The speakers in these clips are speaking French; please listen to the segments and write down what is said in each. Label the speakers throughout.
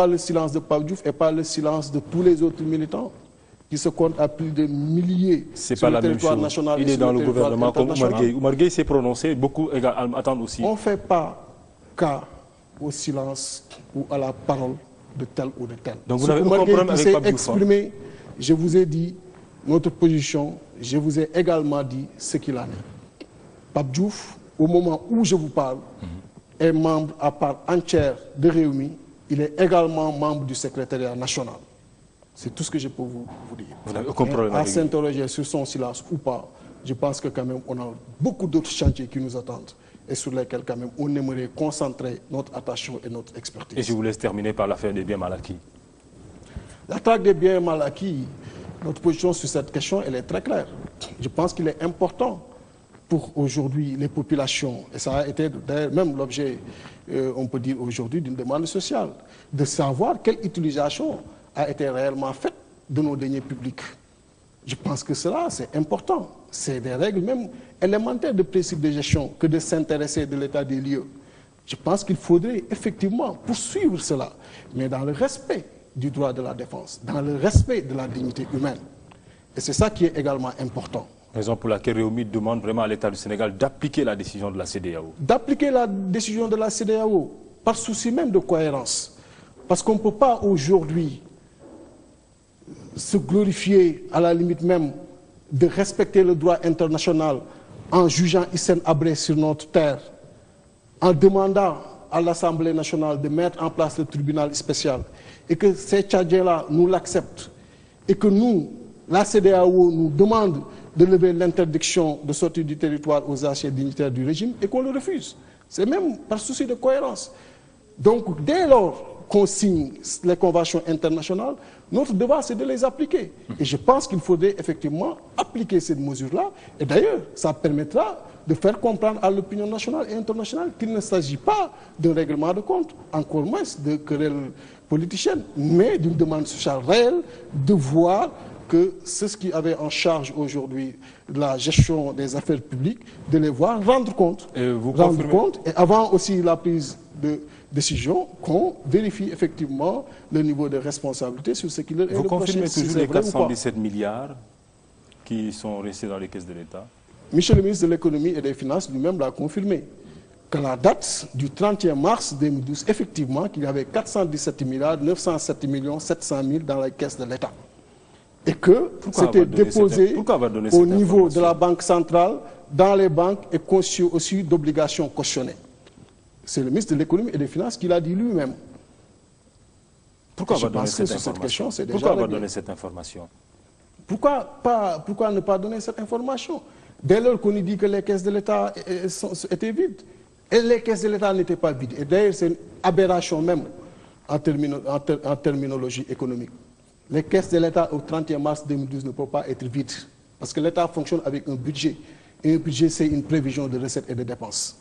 Speaker 1: Pas le silence de Pape Diouf et pas le silence de tous les autres militants qui se comptent à plus de milliers
Speaker 2: sur
Speaker 1: pas
Speaker 2: le
Speaker 1: la
Speaker 2: territoire
Speaker 1: même chose.
Speaker 2: national. Il est dans le gouvernement comme Oumar Gueye. Oumar Gueye s'est prononcé, beaucoup attendent aussi.
Speaker 1: On ne fait pas cas au silence ou à la parole de tel ou de tel.
Speaker 2: Donc vous n'avez aucun problème avec Pape Diouf.
Speaker 1: Exprimé, je vous ai dit notre position, je vous ai également dit ce qu'il en est. Pape Diouf, au moment où je vous parle, est membre à part entière de Rewmi. Il est également membre du secrétariat national. C'est tout ce que je peux vous dire.
Speaker 2: Vous n'avez aucun problème avec lui.
Speaker 1: À s'interroger sur son silence ou pas, je pense que quand même on a beaucoup d'autres chantiers qui nous attendent et sur lesquels quand même on aimerait concentrer notre attention et notre expertise.
Speaker 2: Et je vous laisse terminer par l'affaire des biens mal acquis.
Speaker 1: La traque des biens mal acquis, notre position sur cette question, elle est très claire. Je pense qu'il est important pour aujourd'hui les populations, et ça a été même l'objet, on peut dire aujourd'hui, d'une demande sociale, de savoir quelle utilisation a été réellement faite de nos deniers publics. Je pense que cela, c'est important. C'est des règles même élémentaires de principe de gestion que de s'intéresser de l'état des lieux. Je pense qu'il faudrait effectivement poursuivre cela, mais dans le respect du droit de la défense, dans le respect de la dignité humaine. Et c'est ça qui est également important.
Speaker 2: Raison pour laquelle Rewmi demande vraiment à l'État du Sénégal d'appliquer la décision de la CEDEAO.
Speaker 1: D'appliquer la décision de la CEDEAO, par souci même de cohérence. Parce qu'on ne peut pas aujourd'hui se glorifier à la limite même de respecter le droit international en jugeant Hissène Habré sur notre terre, en demandant à l'Assemblée nationale de mettre en place le tribunal spécial et que ces Tchadiens-là nous l'acceptent et que nous, la CEDEAO, nous demande de lever l'interdiction de sortie du territoire aux anciens dignitaires du régime et qu'on le refuse. C'est même par souci de cohérence. Donc, dès lors qu'on signe les conventions internationales, notre devoir, c'est de les appliquer. Et je pense qu'il faudrait effectivement appliquer cette mesure-là. Et d'ailleurs, ça permettra de faire comprendre à l'opinion nationale et internationale qu'il ne s'agit pas d'un règlement de compte, encore moins de querelles politiciennes, mais d'une demande sociale réelle de voir que ceux qui avaient en charge aujourd'hui la gestion des affaires publiques, de les voir rendre compte.
Speaker 2: Et vous confirmez...
Speaker 1: Et avant aussi la prise de décision, qu'on vérifie effectivement le niveau de responsabilité sur ce qui leur est reproché.
Speaker 2: Vous confirmez toujours les 417 milliards qui sont restés dans les caisses de l'État?
Speaker 1: Michel le ministre de l'économie et des finances lui-même l'a confirmé. Qu'à la date du 31 mars 2012, effectivement, qu'il y avait 417 milliards 907 millions 700 000 dans la caisse de l'État. Et que c'était déposé au niveau de la Banque centrale, dans les banques et conçu aussi d'obligations cautionnées. C'est le ministre de l'économie et des finances qui l'a dit lui-même.
Speaker 2: Pourquoi on va donner cette information? Pourquoi on va donner cette information?
Speaker 1: Pourquoi ne pas donner cette information? Dès lors qu'on nous dit que les caisses de l'État étaient vides. Et les caisses de l'État n'étaient pas vides. Et d'ailleurs, c'est une aberration même en terminologie économique. Les caisses de l'État au 31 mars 2012 ne peuvent pas être vides. Parce que l'État fonctionne avec un budget. Et un budget, c'est une prévision de recettes et de dépenses.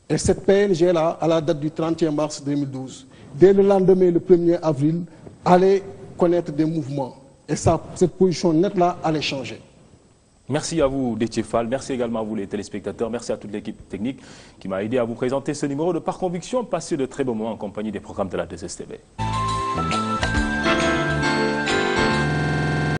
Speaker 1: Et cette PNG-là, à la date du 31 mars 2012, dès le lendemain, le 1er avril, allait connaître des mouvements. Et cette position nette-là allait changer.
Speaker 2: Merci à vous, Déthié Fall. Merci également à vous, les téléspectateurs. Merci à toute l'équipe technique qui m'a aidé à vous présenter ce numéro de Par Conviction. Passez de très beaux moments en compagnie des programmes de la 2STV.